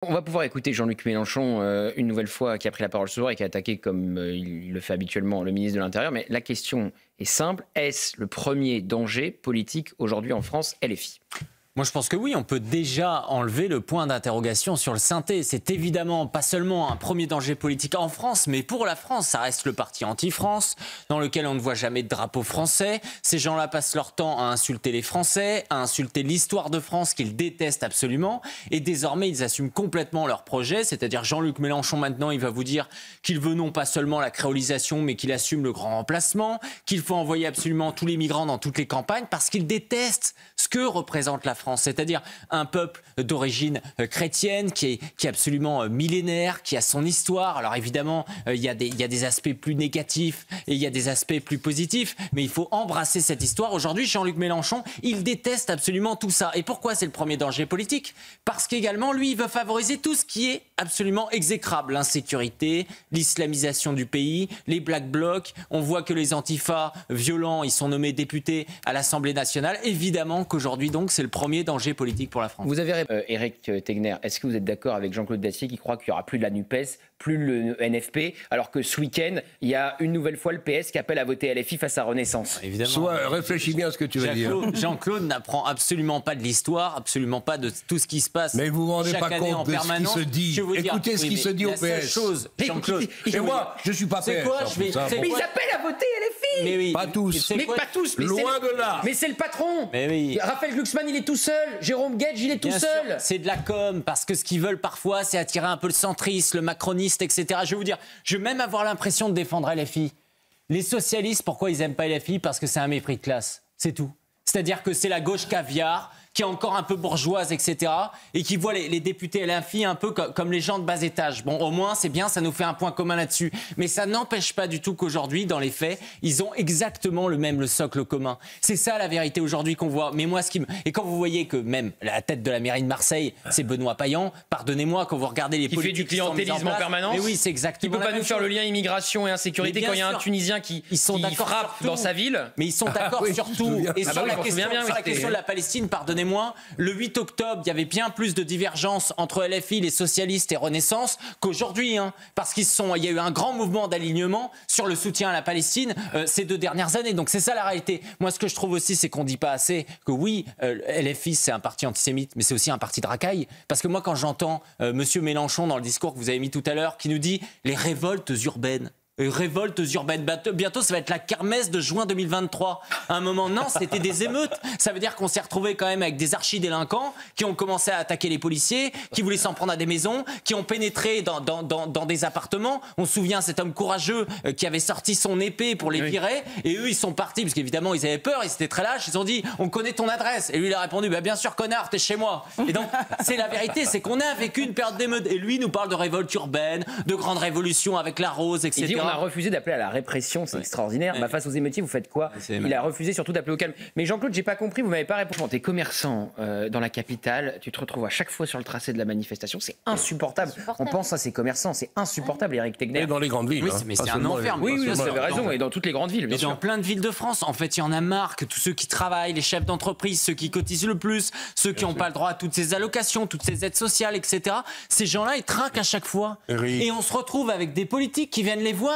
On va pouvoir écouter Jean-Luc Mélenchon une nouvelle fois, qui a pris la parole ce soir et qui a attaqué, comme il le fait habituellement, le ministre de l'Intérieur. Mais la question est simple. Est-ce le premier danger politique aujourd'hui en France, LFI ? Moi, je pense que oui, on peut déjà enlever le point d'interrogation sur le synthé. C'est évidemment pas seulement un premier danger politique en France, mais pour la France, ça reste le parti anti-France, dans lequel on ne voit jamais de drapeau français. Ces gens-là passent leur temps à insulter les Français, à insulter l'histoire de France qu'ils détestent absolument. Et désormais, ils assument complètement leur projet. C'est-à-dire Jean-Luc Mélenchon, maintenant, il va vous dire qu'il veut non pas seulement la créolisation, mais qu'il assume le grand remplacement, qu'il faut envoyer absolument tous les migrants dans toutes les campagnes, parce qu'il déteste ce que représente la France, c'est-à-dire un peuple d'origine chrétienne qui est absolument millénaire, qui a son histoire. Alors évidemment, il y a des aspects plus négatifs et il y a des aspects plus positifs, mais il faut embrasser cette histoire. Aujourd'hui, Jean-Luc Mélenchon, il déteste absolument tout ça. Et pourquoi c'est le premier danger politique ? Parce qu'également, lui, il veut favoriser tout ce qui est absolument exécrable. L'insécurité, l'islamisation du pays, les Black Blocs. On voit que les antifas violents, ils sont nommés députés à l'Assemblée nationale. Évidemment qu'aujourd'hui, donc, c'est le premier danger politique pour la France. Vous avez Éric Tegner, est-ce que vous êtes d'accord avec Jean-Claude Dacier qui croit qu'il n'y aura plus de la NUPES, plus le NFP, alors que ce week-end, il y a une nouvelle fois le PS qui appelle à voter LFI face à Renaissance? Évidemment. Réfléchis bien à ce que tu veux dire. Jean-Claude n'apprend absolument pas de l'histoire, absolument pas de tout ce qui se passe. Mais vous vous rendez pas compte de ce qui se dit. Écoutez ce qui se dit au PS. Jean-Claude, et moi, je suis pas PS. Mais ils appellent à voter LFI. Mais oui. Pas tous. Mais pas tous. Mais loin de là. Mais c'est le patron. Mais oui. Raphaël Glucksmann, il est tout seul. Jérôme Guedj, il est tout seul. C'est de la com, parce que ce qu'ils veulent parfois, c'est attirer un peu le centriste, le macroniste, etc. Je vais vous dire, je vais même avoir l'impression de défendre LFI. Les socialistes, pourquoi ils n'aiment pas LFI ? Parce que c'est un mépris de classe. C'est tout. C'est-à-dire que c'est la gauche caviar, qui est encore un peu bourgeoise, etc. et qui voit les députés LFI un peu comme les gens de bas étage. Bon, au moins, c'est bien, ça nous fait un point commun là-dessus. Mais ça n'empêche pas du tout qu'aujourd'hui, dans les faits, ils ont exactement le socle commun. C'est ça la vérité aujourd'hui qu'on voit. Mais moi, Et quand vous voyez que même la tête de la mairie de Marseille, c'est Benoît Payan, pardonnez-moi, quand vous regardez les politiques qui fait du clientélisme en permanence. Mais oui, c'est exactement. Il ne peut pas nous faire le lien immigration et insécurité quand il y a un Tunisien qui frappe dans sa ville. Mais ils sont d'accord sur tout. Et sur la question de la Palestine, pardonnez-moi, le 8 octobre, il y avait bien plus de divergences entre LFI, les socialistes et Renaissance qu'aujourd'hui, parce qu'il y a eu un grand mouvement d'alignement sur le soutien à la Palestine ces 2 dernières années. Donc c'est ça la réalité. Moi, ce que je trouve aussi, c'est qu'on ne dit pas assez que oui, LFI, c'est un parti antisémite, mais c'est aussi un parti de racaille. Parce que moi, quand j'entends Monsieur Mélenchon dans le discours que vous avez mis tout à l'heure, qui nous dit les révoltes urbaines. Révoltes urbaines. Bientôt, ça va être la kermesse de juin 2023. À un moment, non, c'était des émeutes. Ça veut dire qu'on s'est retrouvé quand même avec des archidélinquants qui ont commencé à attaquer les policiers, qui voulaient s'en prendre à des maisons, qui ont pénétré dans des appartements. On se souvient cet homme courageux qui avait sorti son épée pour les virer. Et eux, ils sont partis parce qu'évidemment, ils avaient peur, ils étaient très lâches. Ils ont dit, on connaît ton adresse. Et lui, il a répondu, bien sûr, connard, t'es chez moi. Et donc, c'est la vérité, c'est qu'on a vécu une période d'émeute. Et lui, il nous parle de révolte urbaine, de grande révolution avec la rose, etc. On a refusé d'appeler à la répression, c'est extraordinaire. Face aux émeutiers, vous faites quoi ? Il a refusé surtout d'appeler au calme. Mais Jean-Claude, j'ai pas compris, vous m'avez pas répondu. T'es commerçant dans la capitale, tu te retrouves à chaque fois sur le tracé de la manifestation, c'est insupportable. On pense à ces commerçants, c'est insupportable, Éric Tegner. Et dans les grandes villes. Oui, mais c'est un enfer. Oui, vous avez raison, et dans toutes les grandes villes, bien sûr. Dans plein de villes de France, en fait, il y en a marre que tous ceux qui travaillent, les chefs d'entreprise, ceux qui cotisent le plus, ceux qui n'ont pas le droit à toutes ces allocations, toutes ces aides sociales, etc. Ces gens-là, ils trinquent à chaque fois. Et on se retrouve avec des politiques qui viennent les voir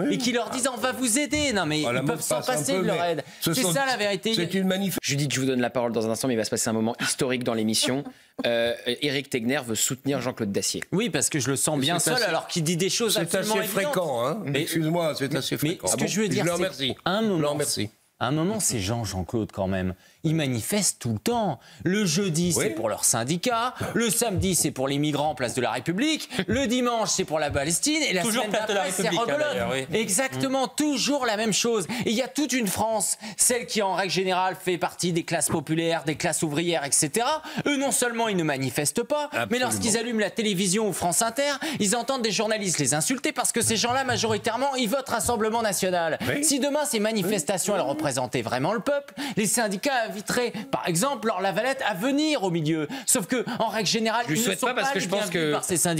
et qui leur disent on va vous aider. Non mais ils peuvent s'en passer de leur aide. C'est ça la vérité. C'est une manifestation. Judith, je vous donne la parole dans un instant, mais il va se passer un moment historique dans l'émission. Éric Tegner veut soutenir Jean-Claude Dacier. Oui, parce que je le sens bien seul alors qu'il dit des choses absolument évidentes. C'est assez fréquent, excuse-moi, c'est assez fréquent. Mais ce que je veux dire, c'est à un moment, ces gens, Jean-Claude, quand même, ils manifestent tout le temps. Le jeudi, c'est pour leur syndicat. Le samedi, c'est pour les migrants en place de la République. Le dimanche, c'est pour la Palestine. Et la semaine d'après, c'est rebelote. Exactement, toujours la même chose. Et il y a toute une France, celle qui, en règle générale, fait partie des classes populaires, des classes ouvrières, etc. Eux, non seulement ils ne manifestent pas, mais lorsqu'ils allument la télévision ou France Inter, ils entendent des journalistes les insulter parce que ces gens-là, majoritairement, ils votent Rassemblement National. Si demain, ces manifestations, elles représentaient vraiment le peuple, les syndicats inviterait, par exemple, Laure Lavalette à venir au milieu. Sauf que, en règle générale, je ne souhaite pas parce que je pense que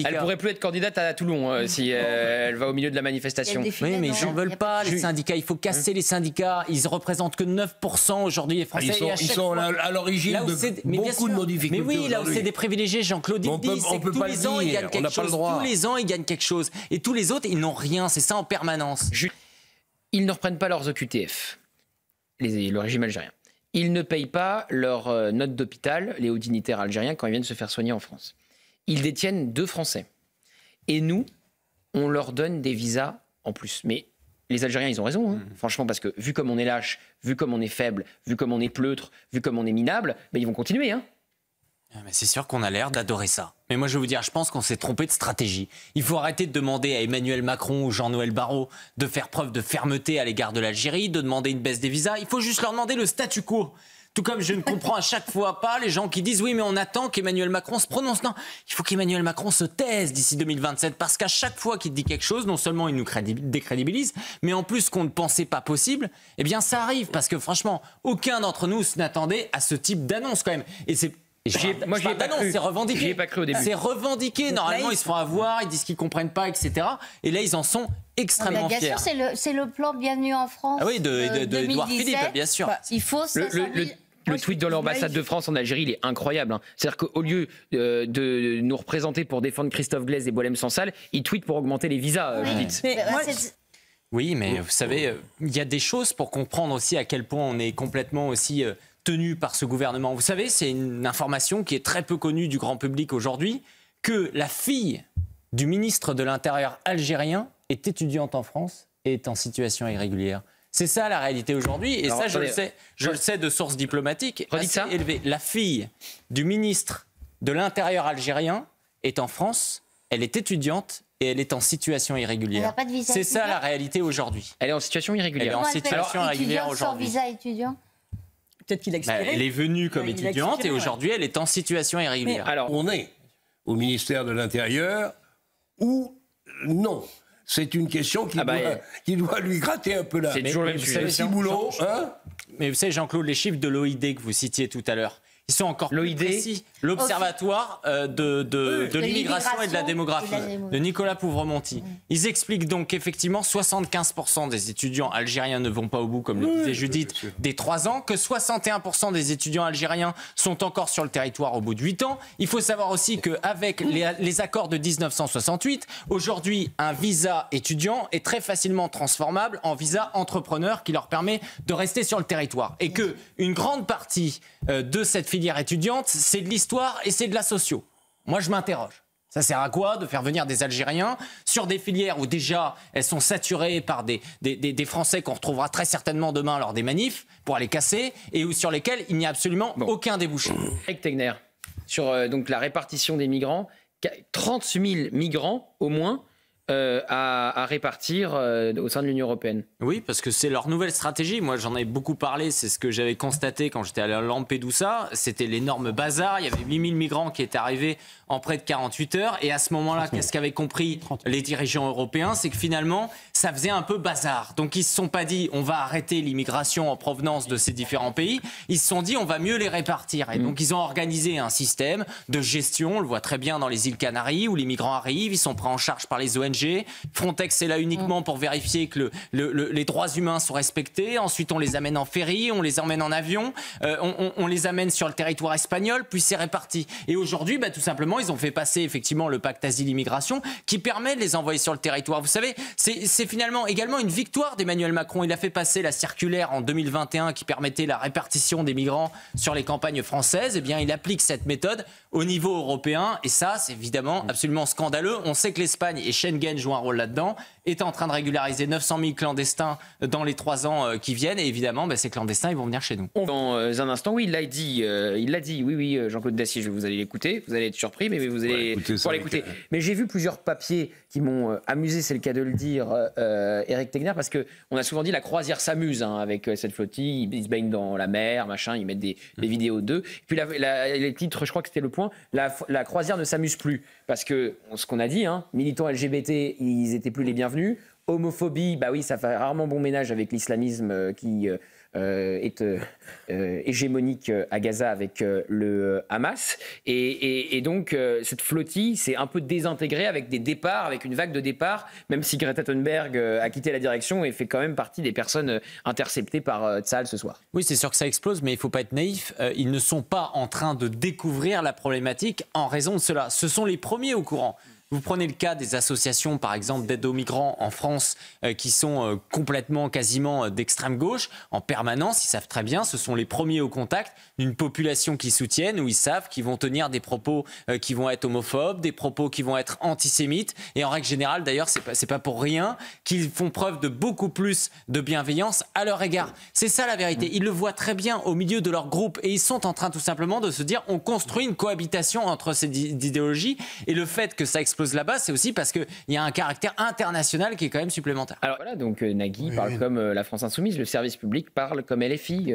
elle pourrait plus être candidate à Toulon si elle va au milieu de la manifestation. Oui, mais ils n'en veulent pas, les syndicats. Il faut casser les syndicats. Ils représentent que 9% aujourd'hui des Français. Ils sont à l'origine de beaucoup de nos difficultés. Mais oui, là où c'est des privilégiés, Jean-Claude, il dit, c'est que tous les ans, ils gagnent quelque chose. Tous les ans, ils gagnent quelque chose. Et tous les autres, ils n'ont rien. C'est ça en permanence. Ils ne reprennent pas leurs OQTF, le régime algérien. Ils ne payent pas leurs notes d'hôpital, les hauts dignitaires algériens, quand ils viennent se faire soigner en France. Ils détiennent 2 Français. Et nous, on leur donne des visas en plus. Mais les Algériens, ils ont raison, hein, franchement, parce que vu comme on est lâche, vu comme on est faible, vu comme on est pleutre, vu comme on est minable, ils vont continuer. Hein. Mais c'est sûr qu'on a l'air d'adorer ça. Mais moi, je vais vous dire, je pense qu'on s'est trompé de stratégie. Il faut arrêter de demander à Emmanuel Macron ou Jean-Noël Barrot de faire preuve de fermeté à l'égard de l'Algérie, de demander une baisse des visas. Il faut juste leur demander le statu quo. Tout comme je ne comprends à chaque fois pas les gens qui disent oui mais on attend qu'Emmanuel Macron se prononce. Non, il faut qu'Emmanuel Macron se taise d'ici 2027 parce qu'à chaque fois qu'il dit quelque chose, non seulement il nous décrédibilise, mais en plus qu'on ne pensait pas possible, eh bien ça arrive parce que franchement, aucun d'entre nous n'attendait à ce type d'annonce quand même. Et c'est moi, je n'y ai pas cru. C'est revendiqué. J'y ai pas cru au début. C'est revendiqué. Normalement, ils se font avoir, ils disent qu'ils ne comprennent pas, etc. Et là, ils en sont extrêmement fiers. Bien sûr, c'est le plan Bienvenue en France. Ah oui, d'Édouard Philippe, bien sûr. Il faut le tweet de l'ambassade de France en Algérie, il est incroyable. Hein. C'est-à-dire qu'au lieu de nous représenter pour défendre Christophe Glaise et Boualem Sansal, ils tweetent pour augmenter les visas, Judith. Oui, mais vous savez, il y a des choses pour comprendre aussi à quel point on est complètement aussi tenu par ce gouvernement. Vous savez, c'est une information qui est très peu connue du grand public aujourd'hui, que la fille du ministre de l'Intérieur algérien est étudiante en France et est en situation irrégulière. C'est ça la réalité aujourd'hui, et alors, ça je le sais de sources diplomatiques assez élevées. La fille du ministre de l'Intérieur algérien est en France, elle est étudiante et elle est en situation irrégulière. C'est ça la réalité aujourd'hui. Elle est en situation irrégulière. Elle est en situation irrégulière aujourd'hui. Sans visa étudiant. Peut-être qu'il a expiré. Elle est venue comme étudiante et aujourd'hui elle est en situation irrégulière. Mais alors, on est au ministère de l'Intérieur ou non? C'est une question qui doit lui gratter un peu là. C'est toujours le même sujet. Boulot, hein? Mais vous savez, Jean-Claude, les chiffres de l'OID que vous citiez tout à l'heure, ils sont encore plus précis. L'Observatoire de l'immigration et de la démographie de Nicolas Pouvremonti. Ils expliquent donc qu'effectivement 75% des étudiants algériens ne vont pas au bout, comme le disait Judith, des 3 ans, que 61% des étudiants algériens sont encore sur le territoire au bout de 8 ans. Il faut savoir aussi qu'avec les accords de 1968, aujourd'hui, un visa étudiant est très facilement transformable en visa entrepreneur qui leur permet de rester sur le territoire. Et qu'une grande partie de cette filière étudiante, c'est de l'histoire et c'est de la socio. Moi, je m'interroge. Ça sert à quoi de faire venir des Algériens sur des filières où déjà elles sont saturées par des Français qu'on retrouvera très certainement demain lors des manifs pour aller casser et sur lesquels il n'y a absolument aucun débouché. Eric Tegner, sur donc la répartition des migrants, 30 000 migrants au moins à répartir au sein de l'Union européenne. Oui, parce que c'est leur nouvelle stratégie. Moi, j'en ai beaucoup parlé. C'est ce que j'avais constaté quand j'étais allé à Lampedusa. C'était l'énorme bazar. Il y avait 8000 migrants qui étaient arrivés en près de 48 heures. Et à ce moment-là, qu'est-ce qu'avaient compris les dirigeants européens? C'est que finalement, ça faisait un peu bazar. Donc, ils ne se sont pas dit on va arrêter l'immigration en provenance de ces différents pays. Ils se sont dit on va mieux les répartir. Et donc, ils ont organisé un système de gestion. On le voit très bien dans les îles Canaries où les migrants arrivent. Ils sont pris en charge par les ONG. Frontex est là uniquement pour vérifier que les droits humains sont respectés. Ensuite, on les amène en ferry, on les emmène en avion, on les amène sur le territoire espagnol, puis c'est réparti. Et aujourd'hui, tout simplement, ils ont fait passer effectivement le pacte asile-immigration qui permet de les envoyer sur le territoire. Vous savez, c'est finalement également une victoire d'Emmanuel Macron. Il a fait passer la circulaire en 2021 qui permettait la répartition des migrants sur les campagnes françaises. Eh bien, il applique cette méthode au niveau européen. Et ça, c'est évidemment absolument scandaleux. On sait que l'Espagne et Schengen jouent un rôle là-dedans, est en train de régulariser 900 000 clandestins dans les 3 ans qui viennent, et évidemment, ces clandestins, ils vont venir chez nous. Dans un instant, oui, il l'a dit, oui, Jean-Claude Dacier, vous allez l'écouter, vous allez être surpris, mais vous allez pouvoir l'écouter. Mais j'ai vu plusieurs papiers qui m'ont amusé, c'est le cas de le dire, Eric Tegner, parce qu'on a souvent dit la croisière s'amuse avec cette flottille, ils se baignent dans la mer, machin, ils mettent des vidéos d'eux. Puis les titres, je crois que c'était le point, la croisière ne s'amuse plus, parce que ce qu'on a dit, militants LGBT, ils n'étaient plus les bienvenus. Homophobie, bah oui, ça fait rarement bon ménage avec l'islamisme qui est hégémonique à Gaza avec le Hamas. Et donc, cette flottille s'est un peu désintégrée avec des départs, avec une vague de départs, même si Greta Thunberg a quitté la direction et fait quand même partie des personnes interceptées par Tsahal ce soir. Oui, c'est sûr que ça explose, mais il ne faut pas être naïf. Ils ne sont pas en train de découvrir la problématique en raison de cela. Ce sont les premiers au courant. Vous prenez le cas des associations, par exemple, d'aide aux migrants en France, qui sont complètement, quasiment d'extrême gauche, en permanence. Ils savent très bien, ce sont les premiers au contact d'une population qu'ils soutiennent, où ils savent qu'ils vont tenir des propos qui vont être homophobes, des propos qui vont être antisémites. Et en règle générale, d'ailleurs, c'est pas pour rien qu'ils font preuve de beaucoup plus de bienveillance à leur égard. C'est ça la vérité. Ils le voient très bien au milieu de leur groupe. Et ils sont en train tout simplement de se dire, on construit une cohabitation entre ces idéologies. Et le fait que ça explose là-bas, c'est aussi parce qu'il y a un caractère international qui est quand même supplémentaire. Alors voilà, donc Nagui parle comme la France Insoumise, le service public parle comme LFI.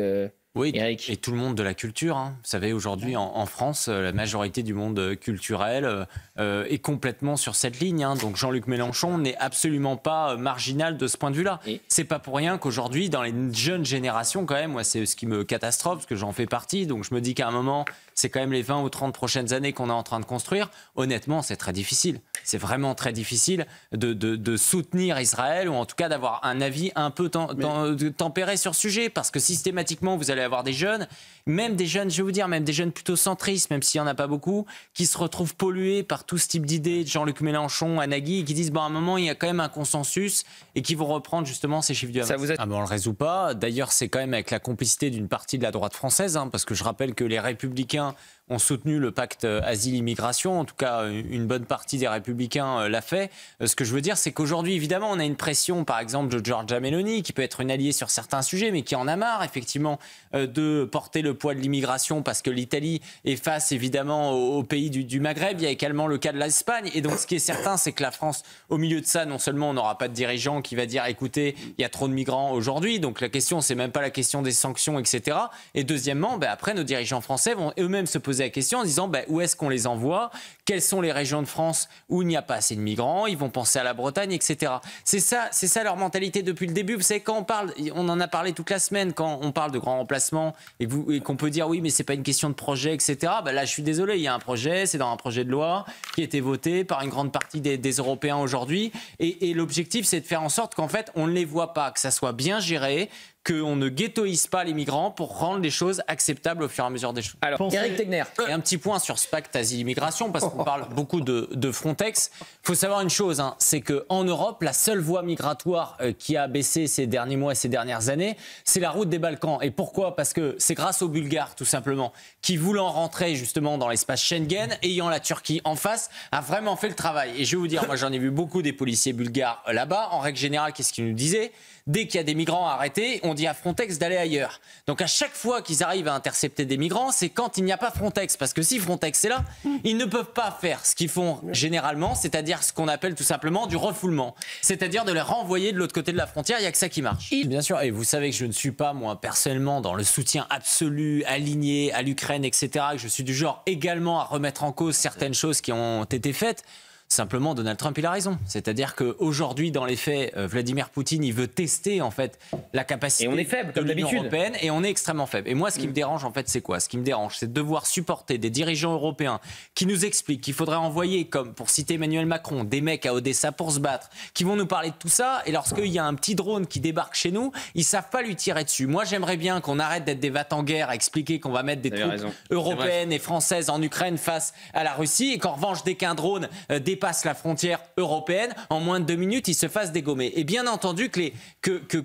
Oui, Eric. Et tout le monde de la culture. Hein. Vous savez, aujourd'hui, en France, la majorité du monde culturel est complètement sur cette ligne. Hein. Donc Jean-Luc Mélenchon n'est absolument pas marginal de ce point de vue-là. C'est pas pour rien qu'aujourd'hui, dans les jeunes générations, quand même, moi, c'est ce qui me catastrophe, parce que j'en fais partie. Donc je me dis qu'à un moment, c'est quand même les 20 ou 30 prochaines années qu'on est en train de construire. Honnêtement, c'est très difficile. C'est vraiment très difficile de soutenir Israël, ou en tout cas d'avoir un avis un peu tempéré sur ce sujet, parce que systématiquement, vous allez avoir des jeunes, même des jeunes, je vais vous dire, même des jeunes plutôt centristes, même s'il n'y en a pas beaucoup, qui se retrouvent pollués par tout ce type d'idées de Jean-Luc Mélenchon, à Nagui, et qui disent, bon, à un moment, il y a quand même un consensus, et qui vont reprendre justement ces chiffres du Hamas. Ah ben, on le résout pas. D'ailleurs, c'est quand même avec la complicité d'une partie de la droite française, hein, parce que je rappelle que les Républicains ont soutenu le pacte asile-immigration, en tout cas une bonne partie des Républicains l'a fait. Ce que je veux dire, c'est qu'aujourd'hui, évidemment, on a une pression, par exemple, de Giorgia Meloni, qui peut être une alliée sur certains sujets, mais qui en a marre, effectivement, de porter le poids de l'immigration, parce que l'Italie est face, évidemment, aux pays du Maghreb. Il y a également le cas de l'Espagne. Et donc, ce qui est certain, c'est que la France, au milieu de ça, non seulement on n'aura pas de dirigeant qui va dire, écoutez, il y a trop de migrants aujourd'hui, donc la question, c'est même pas la question des sanctions, etc. Et deuxièmement, après, nos dirigeants français vont eux-mêmes se poser la question en disant où est-ce qu'on les envoie, quelles sont les régions de France où il n'y a pas assez de migrants, ils vont penser à la Bretagne, etc. C'est ça leur mentalité depuis le début. Vous savez, quand on en a parlé toute la semaine, quand on parle de grands remplacements et qu'on peut dire oui, mais c'est pas une question de projet, etc. Là, je suis désolé, il y a un projet, c'est dans un projet de loi qui a été voté par une grande partie des Européens aujourd'hui, et l'objectif, c'est de faire en sorte qu'en fait, on ne les voit pas, que ça soit bien géré, qu'on ne ghettoise pas les migrants pour rendre les choses acceptables au fur et à mesure des choses. Alors, Eric Tegner. Et un petit point sur ce pacte asile-immigration, parce qu'on parle beaucoup de Frontex. Il faut savoir une chose, hein, c'est qu'en Europe, la seule voie migratoire qui a baissé ces derniers mois et ces dernières années, c'est la route des Balkans. Et pourquoi ? Parce que c'est grâce aux Bulgares, tout simplement, qui, voulant rentrer justement dans l'espace Schengen, ayant la Turquie en face, a vraiment fait le travail. Et je vais vous dire, moi j'en ai vu beaucoup des policiers bulgares là-bas. En règle générale, qu'est-ce qu'ils nous disaient ? Dès qu'il y a des migrants arrêtés, on dit à Frontex d'aller ailleurs. Donc à chaque fois qu'ils arrivent à intercepter des migrants, c'est quand il n'y a pas Frontex. Parce que si Frontex est là, ils ne peuvent pas faire ce qu'ils font généralement, c'est-à-dire ce qu'on appelle tout simplement du refoulement. C'est-à-dire de les renvoyer de l'autre côté de la frontière, il n'y a que ça qui marche. Bien sûr, et vous savez que je ne suis pas, moi, personnellement, dans le soutien absolu, aligné à l'Ukraine, etc. Que je suis du genre également à remettre en cause certaines choses qui ont été faites. Simplement, Donald Trump, il a raison. C'est-à-dire qu'aujourd'hui, dans les faits, Vladimir Poutine, il veut tester en fait la capacité de l'Union européenne, et on est extrêmement faible. Et moi, ce qui me dérange, en fait, c'est quoi ? Ce qui me dérange, c'est de devoir supporter des dirigeants européens qui nous expliquent qu'il faudrait envoyer, comme pour citer Emmanuel Macron, des mecs à Odessa pour se battre, qui vont nous parler de tout ça, et lorsqu'il y a un petit drone qui débarque chez nous, ils savent pas lui tirer dessus. Moi, j'aimerais bien qu'on arrête d'être des va-t-en-guerre à expliquer qu'on va mettre des troupes européennes et françaises en Ukraine face à la Russie, et qu'en revanche, dès qu'un drone dépasse la frontière européenne, en moins de 2 minutes, il se fasse dégommer. Et bien entendu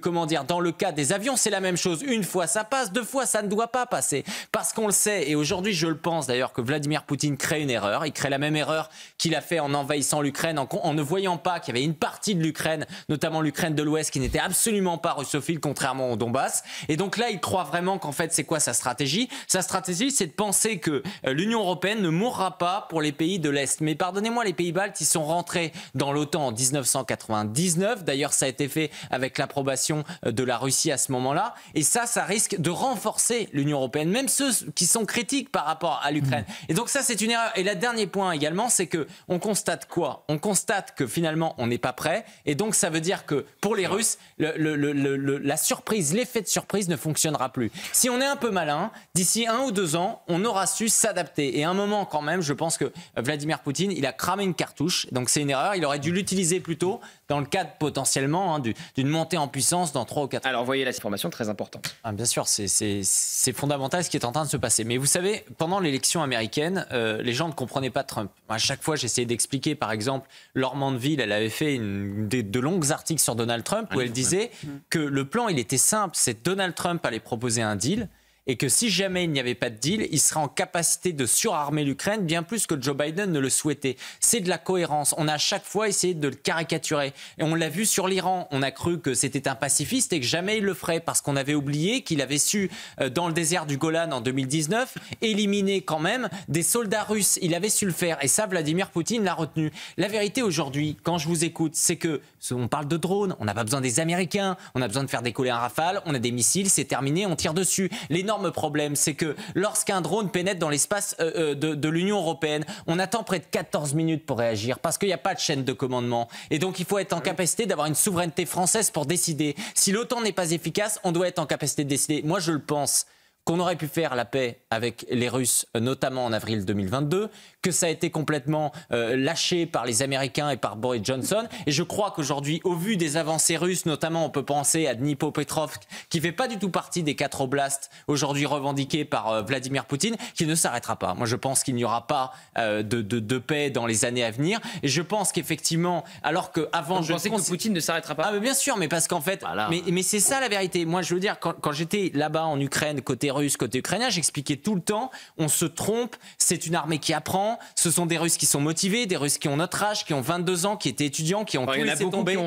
comment dire, dans le cas des avions, c'est la même chose. Une fois, ça passe. 2 fois, ça ne doit pas passer. Parce qu'on le sait, et aujourd'hui, je le pense d'ailleurs, que Vladimir Poutine crée une erreur. Il crée la même erreur qu'il a fait en envahissant l'Ukraine, en ne voyant pas qu'il y avait une partie de l'Ukraine, notamment l'Ukraine de l'Ouest, qui n'était absolument pas russophile, contrairement au Donbass. Et donc là, il croit vraiment qu'en fait, c'est quoi sa stratégie ? Sa stratégie, c'est de penser que l'Union européenne ne mourra pas pour les pays de l'Est. Mais pardonnez-moi, les pays baltes, ils sont rentrés dans l'OTAN en 1999. D'ailleurs, ça a été fait avec l'approbation de la Russie à ce moment-là. Et ça risque de renforcer l'Union européenne, même ceux qui sont critiques par rapport à l'Ukraine. Et donc ça, c'est une erreur. Et le dernier point également, c'est qu'on constate quoi? On constate que finalement, on n'est pas prêt. Et donc, ça veut dire que pour les Russes, la surprise, l'effet de surprise ne fonctionnera plus. Si on est un peu malin, d'ici 1 ou 2 ans, on aura su s'adapter. Et à un moment, quand même, je pense que Vladimir Poutine, il a cramé une cartouche. Donc c'est une erreur. Il aurait dû l'utiliser plus tôt dans le cadre potentiellement d'une montée en puissance dans 3 ou 4 ans. Alors, voyez la information très importante. Ah, bien sûr, c'est fondamental ce qui est en train de se passer. Mais vous savez, pendant l'élection américaine, les gens ne comprenaient pas Trump. À chaque fois, j'essayais d'expliquer, par exemple, Laure Mandeville, elle avait fait de longs articles sur Donald Trump où elle disait que le plan, il était simple. C'est Donald Trump allait proposer un deal et que si jamais il n'y avait pas de deal, il serait en capacité de surarmer l'Ukraine bien plus que Joe Biden ne le souhaitait. C'est de la cohérence. On a à chaque fois essayé de le caricaturer. Et on l'a vu sur l'Iran. On a cru que c'était un pacifiste et que jamais il le ferait parce qu'on avait oublié qu'il avait su, dans le désert du Golan en 2019, éliminer quand même des soldats russes. Il avait su le faire. Et ça, Vladimir Poutine l'a retenu. La vérité aujourd'hui, quand je vous écoute, c'est que on parle de drones. On n'a pas besoin des Américains. On a besoin de faire décoller un Rafale. On a des missiles. C'est terminé. On tire dessus. L'énorme problème, c'est que lorsqu'un drone pénètre dans l'espace de l'Union européenne, on attend près de 14 minutes pour réagir parce qu'il n'y a pas de chaîne de commandement. Et donc, il faut être en capacité d'avoir une souveraineté française pour décider. Si l'OTAN n'est pas efficace, on doit être en capacité de décider. Moi, je le pense qu'on aurait pu faire la paix avec les Russes, notamment en avril 2022, que ça a été complètement lâché par les Américains et par Boris Johnson. Et je crois qu'aujourd'hui, au vu des avancées russes, notamment on peut penser à Dnipropetrovsk, qui ne fait pas du tout partie des 4 oblasts aujourd'hui revendiqués par Vladimir Poutine, qui ne s'arrêtera pas. Moi, je pense qu'il n'y aura pas de paix dans les années à venir. Et je pense qu'effectivement, alors qu'avant... Vous pensez que Poutine ne s'arrêtera pas? Ah, mais bien sûr, mais parce qu'en fait... Voilà. Mais c'est ça la vérité. Moi, je veux dire, quand j'étais là-bas en Ukraine, côté russe, côté ukrainien, j'expliquais tout le temps, on se trompe, c'est une armée qui apprend, ce sont des Russes qui sont motivés, des Russes qui ont notre âge, qui ont 22 ans, qui étaient étudiants, qui ont tout laissé tomber.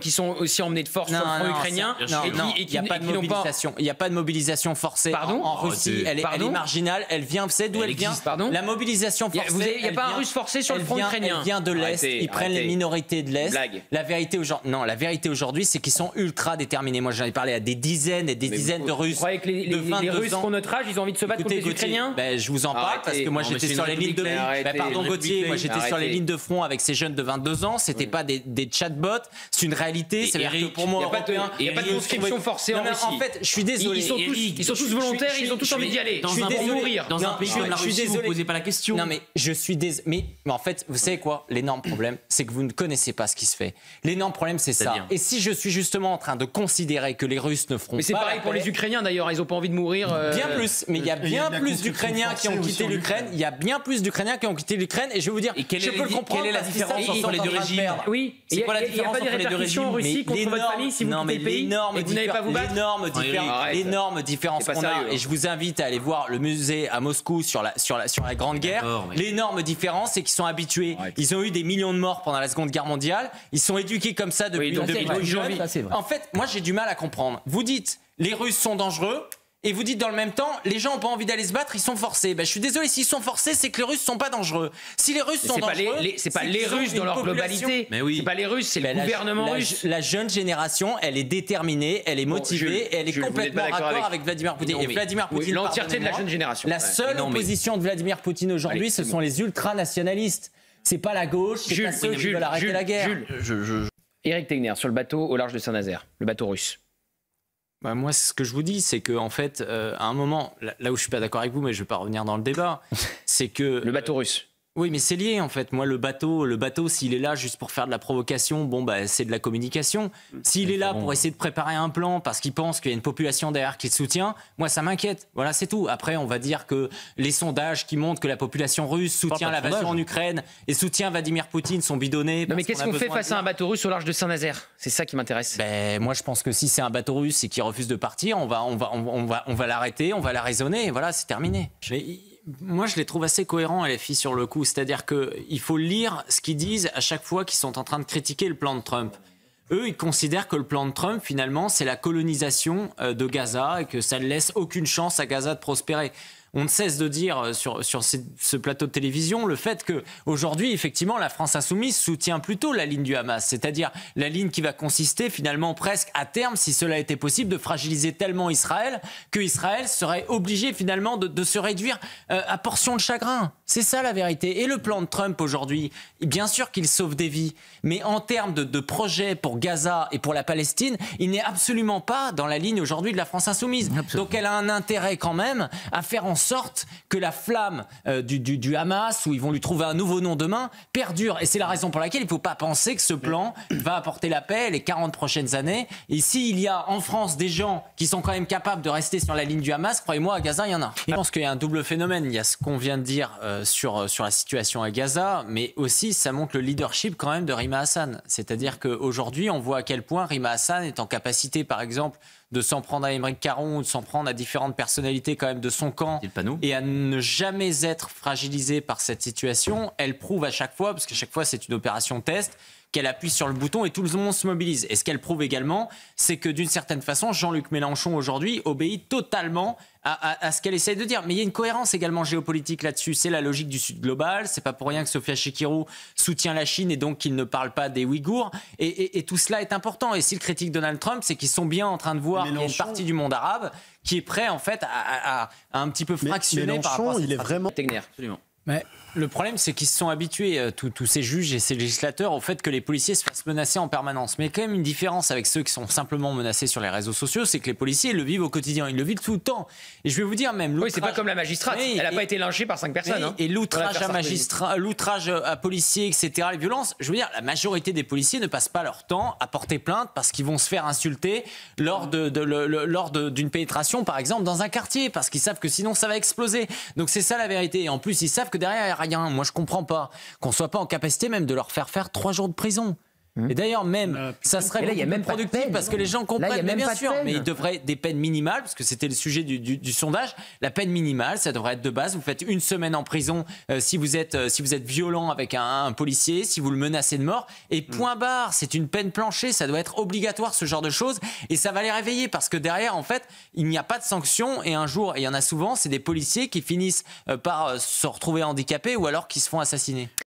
Qui sont aussi emmenés de force sur le front ukrainien. Il n'y a pas de mobilisation. Il n'y a pas de mobilisation forcée en Russie. Elle est marginale. Elle vient, vous savez d'où elle vient? La mobilisation forcée. Il n'y a pas un Russe forcé sur le front ukrainien. Elle vient de l'Est. Ils prennent les minorités de l'Est. La vérité aujourd'hui, c'est qu'ils sont ultra déterminés. Moi, j'en ai parlé à des dizaines et des dizaines de Russes. Vous croyez que les Russes qui ont notre âge, ils ont envie de se battre contre les Ukrainiens? Je vous en parle parce que moi j'étais sur les lignes de front. Pardon Gauthier, moi j'étais sur les lignes de front avec ces jeunes de 22 ans. C'était pas des chatbots, c'est une réalité. C'est-à-dire que pour moi, il n'y a pas de conscription forcée en Russie. En fait, je suis désolé. Ils sont tous volontaires, ils ont tous envie d'y aller. Dans un pays mourir. Dans un pays comme la Russie, vous ne posez pas la question. Non mais je suis désolé. Mais en fait, vous savez quoi? L'énorme problème, c'est que vous ne connaissez pas ce qui se fait. L'énorme problème, c'est ça. Et si je suis justement en train de considérer que les Russes ne feront pas. Mais c'est pareil pour les Ukrainiens d'ailleurs. Ils n'ont pas envie de mourir. Bien plus. Mais il y a bien plus d'Ukrainiens qui ont quitté l'Ukraine. Il y a bien plus d'Ukrainiens qui ont quitté l'Ukraine. Et je vais vous dire, je peux le comprendre. Quelle est la différence entre les deux régimes? Oui. C'est quoi la différence entre les deux régimes en Russie contre votre famille si vous quittez le pays et vous n'avez pas vous battre? L'énorme différence qu'on a. Et je vous invite à aller voir le musée à Moscou sur la Grande Guerre. L'énorme différence, c'est qu'ils sont habitués. Ils ont eu des millions de morts pendant la Seconde Guerre mondiale. Ils sont éduqués comme ça depuis tout jeune. En fait, moi j'ai du mal à comprendre. Vous dites les Russes sont dangereux. Et vous dites dans le même temps, les gens n'ont pas envie d'aller se battre, ils sont forcés. Je suis désolé, s'ils sont forcés, c'est que les Russes ne sont pas dangereux. Si les Russes sont dangereux, c'est pas les Russes dans leur globalité. Mais oui. C'est pas les Russes, c'est le gouvernement russe. La jeune génération, elle est déterminée, elle est motivée, et elle est complètement raccord avec Vladimir Poutine. Et Vladimir Poutine, l'entièreté de la jeune génération. La seule opposition de Vladimir Poutine aujourd'hui, ce sont les ultranationalistes. C'est pas la gauche, c'est pas ceux qui veulent arrêter la guerre. Éric Tegner, sur le bateau au large de Saint-Nazaire, le bateau russe. Moi, ce que je vous dis, c'est qu'en fait, à un moment, là où je suis pas d'accord avec vous, mais je vais pas revenir dans le débat, c'est que... Le bateau russe. Oui, mais c'est lié en fait. Moi, le bateau, s'il est là juste pour faire de la provocation, c'est de la communication. S'il est là pour essayer de préparer un plan parce qu'il pense qu'il y a une population derrière qui le soutient, moi, ça m'inquiète. Voilà, c'est tout. Après, on va dire que les sondages qui montrent que la population russe soutient l'invasion en Ukraine et soutient Vladimir Poutine sont bidonnés. Non, mais qu'est-ce qu'on fait face à un bateau russe au large de Saint-Nazaire? C'est ça qui m'intéresse. Moi, je pense que si c'est un bateau russe et qui refuse de partir, on va l'arrêter, on va la raisonner. Et voilà, c'est terminé. Moi, je les trouve assez cohérents, les filles, sur le coup. C'est-à-dire qu'il faut lire ce qu'ils disent à chaque fois qu'ils sont en train de critiquer le plan de Trump. Eux, ils considèrent que le plan de Trump, finalement, c'est la colonisation de Gaza et que ça ne laisse aucune chance à Gaza de prospérer. on ne cesse de dire sur ce plateau de télévision le fait qu'aujourd'hui, effectivement, la France insoumise soutient plutôt la ligne du Hamas, c'est-à-dire la ligne qui va consister finalement presque à terme, si cela était possible, de fragiliser tellement Israël que Israël serait obligé finalement de se réduire à portion de chagrin. C'est ça la vérité. Et le plan de Trump aujourd'hui, bien sûr qu'il sauve des vies, mais en termes de projet pour Gaza et pour la Palestine, il n'est absolument pas dans la ligne aujourd'hui de la France insoumise. Absolument. Donc elle a un intérêt quand même à faire en sorte que la flamme du Hamas, où ils vont lui trouver un nouveau nom demain, perdure. Et c'est la raison pour laquelle il ne faut pas penser que ce plan va apporter la paix les 40 prochaines années. Et s'il y a en France des gens qui sont quand même capables de rester sur la ligne du Hamas, croyez-moi, à Gaza, il y en a. Je pense qu'il y a un double phénomène. Il y a ce qu'on vient de dire sur la situation à Gaza, mais aussi ça montre le leadership quand même de Rima Hassan. C'est-à-dire qu'aujourd'hui, on voit à quel point Rima Hassan est en capacité, par exemple, de s'en prendre à Aymeric Caron ou de s'en prendre à différentes personnalités quand même de son camp et à ne jamais être fragilisée par cette situation. Elle prouve à chaque fois, parce qu'à chaque fois c'est une opération test, qu'elle appuie sur le bouton et tout le monde se mobilise. Et ce qu'elle prouve également, c'est que d'une certaine façon, Jean-Luc Mélenchon aujourd'hui obéit totalement à ce qu'elle essaie de dire. Mais il y a une cohérence également géopolitique là-dessus. C'est la logique du Sud global. C'est pas pour rien que Sofia Chikirou soutient la Chine et donc qu'il ne parle pas des Ouïghours. Et tout cela est important. Et s'il critique Donald Trump, c'est qu'ils sont bien en train de voir qu'il y a une partie du monde arabe qui est prêt en fait à un petit peu fractionner par rapport à cette il est vraiment... Absolument. Mais le problème, c'est qu'ils se sont habitués, tous ces juges et ces législateurs, au fait que les policiers se fassent menacer en permanence. Mais il y a quand même une différence avec ceux qui sont simplement menacés sur les réseaux sociaux, c'est que les policiers, ils le vivent au quotidien, ils le vivent tout le temps. Et je vais vous dire même... Oui, c'est pas comme la magistrate, elle n'a pas été lynchée par 5 personnes. Hein, et l'outrage à magistrat, l'outrage à policiers, etc., les violences, je veux dire, la majorité des policiers ne passent pas leur temps à porter plainte parce qu'ils vont se faire insulter lors d'une pénétration, par exemple, dans un quartier, parce qu'ils savent que sinon ça va exploser. Donc c'est ça la vérité. Et en plus, ils savent que derrière, il n'y a rien. Moi, je comprends pas qu'on soit pas en capacité même de leur faire 3 jours de prison. Et d'ailleurs, même, ça serait là, il y a même productif parce que les gens comprennent. Là, mais bien sûr, mais il devrait des peines minimales, parce que c'était le sujet du sondage. La peine minimale, ça devrait être de base. Vous faites 1 semaine en prison si vous êtes violent avec un policier, si vous le menacez de mort. Et point barre, c'est une peine planchée. Ça doit être obligatoire, ce genre de choses. Et ça va les réveiller parce que derrière, en fait, il n'y a pas de sanction. Et un jour, et il y en a souvent, c'est des policiers qui finissent par se retrouver handicapés ou alors qui se font assassiner.